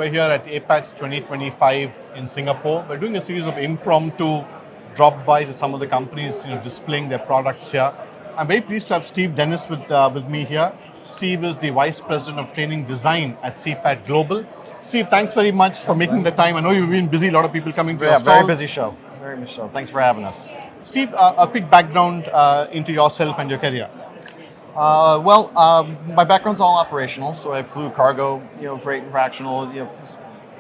We're here at APATS 2025 in Singapore. We're doing a series of impromptu drop-bys at some of the companies, displaying their products here. I'm very pleased to have Steve Dennis with me here. Steve is the Vice President of Training Design at CPaT Global. Steve, thanks very much for making the time. I know you've been busy, a lot of people coming to your stall. Very busy show. Very busy show. Thanks for having us. Steve, a quick background into yourself and your career. My background's all operational, so I flew cargo, freight and fractional,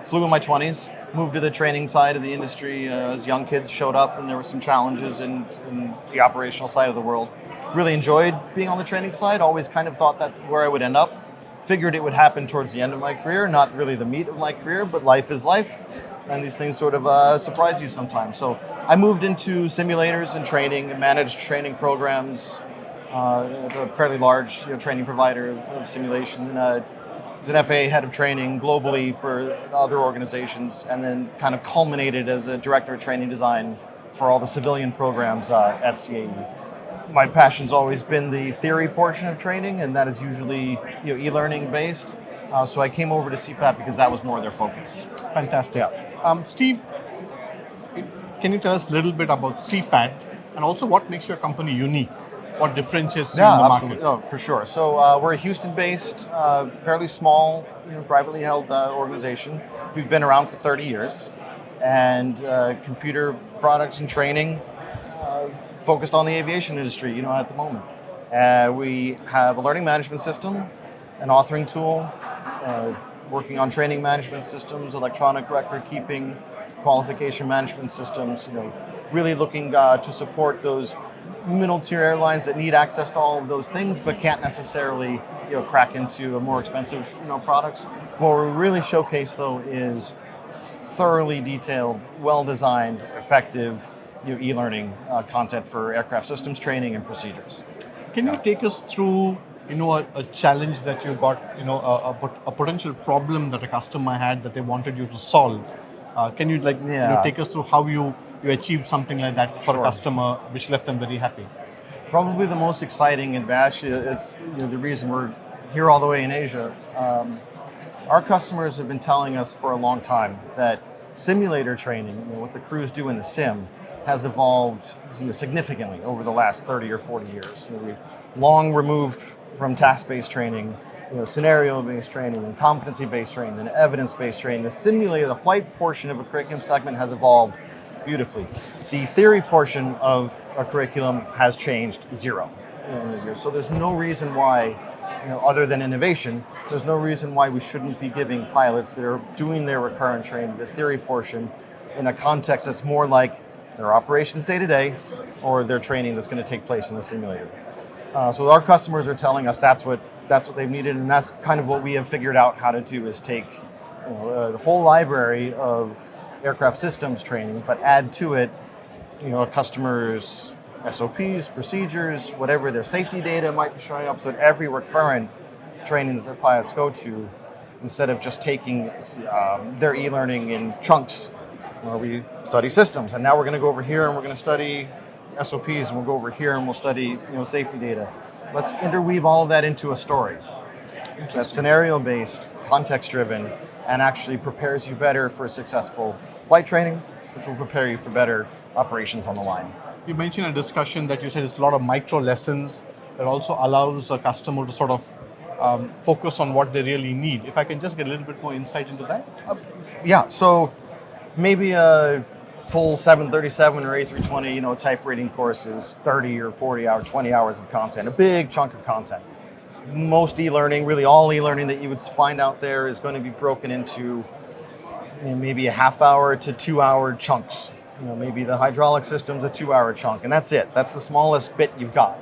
flew in my 20s, moved to the training side of the industry as young kids showed up and there were some challenges in the operational side of the world. Really enjoyed being on the training side, always kind of thought that's where I would end up. Figured it would happen towards the end of my career, not really the meat of my career, but life is life. And these things sort of surprise you sometimes. So I moved into simulators and training and managed training programs, a fairly large training provider of simulation. Was an FAA head of training globally for other organizations, and then kind of culminated as a director of training design for all the civilian programs at CAE. My passion's always been the theory portion of training, and that is usually e-learning based. So I came over to CPaT because that was more their focus. Fantastic. Yeah. Steve, can you tell us a little bit about CPaT and also what makes your company unique? What differentiates you in the market? No, for sure. So we're a Houston-based, fairly small, privately held organization. We've been around for 30 years, and computer products and training focused on the aviation industry. At the moment, we have a learning management system, an authoring tool, working on training management systems, electronic record keeping, qualification management systems. Really looking to support those middle tier airlines that need access to all of those things, but can't necessarily crack into a more expensive products. What we really showcase though is thoroughly detailed, well-designed, effective e-learning content for aircraft systems training and procedures. Can you take us through a challenge that you got, a potential problem that a customer had that they wanted you to solve? Can you take us through how you achieved something like that for a customer, which left them very happy? Probably the most exciting, and actually it's the reason we're here all the way in Asia. Our customers have been telling us for a long time that simulator training, what the crews do in the sim, has evolved significantly over the last 30 or 40 years. We've long removed from task-based training, scenario-based training, and competency-based training, and evidence-based training. The simulator, the flight portion of a curriculum segment has evolved beautifully. The theory portion of a curriculum has changed zero. So there's no reason why, other than innovation, there's no reason why we shouldn't be giving pilots that are doing their recurrent training, the theory portion, in a context that's more like their operations day to day, or their training that's going to take place in the simulator. So our customers are telling us that's what they've needed, and that's kind of what we have figured out how to do, is take the whole library of aircraft systems training, but add to it, a customer's SOPs, procedures, whatever their safety data might be showing up, so that every recurrent training that their pilots go to, instead of just taking their e-learning in chunks, where we study systems, and now we're going to go over here and we're going to study SOPs, and we'll go over here and we'll study safety data. Let's interweave all of that into a story that's scenario-based, context-driven, and actually prepares you better for successful flight training, which will prepare you for better operations on the line. You mentioned a discussion that you said it's a lot of micro lessons that also allows a customer to sort of focus on what they really need. If I can just get a little bit more insight into that. So maybe a full 737 or A320 type rating course is 30 or 40 hours, 20 hours of content, a big chunk of content. Most e-learning, really all e-learning that you would find out there, is going to be broken into maybe a half hour to 2 hour chunks. Maybe the hydraulic system's a 2 hour chunk, and that's it. That's the smallest bit you've got.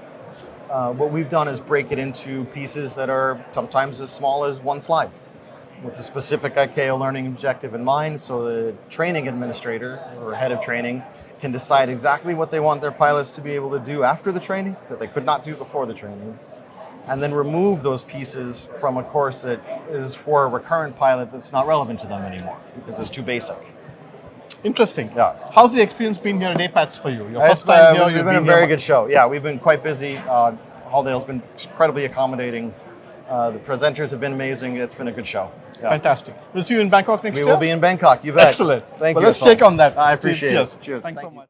What we've done is break it into pieces that are sometimes as small as one slide, with a specific ICAO learning objective in mind, so the training administrator or head of training can decide exactly what they want their pilots to be able to do after the training that they could not do before the training, and then remove those pieces from a course that is for a recurrent pilot that's not relevant to them anymore because it's too basic. Interesting. Yeah. How's the experience been here at APATS for you? Your first time here? We've been a very good show. Yeah, we've been quite busy. Halldale's been incredibly accommodating. The presenters have been amazing. It's been a good show. Yeah. Fantastic. We'll see you in Bangkok next We year. will be in Bangkok. You bet. Excellent. Thank well, you. let's Atul. shake on that. I Steve, appreciate cheers. it. Cheers. Thanks Thank so you. much.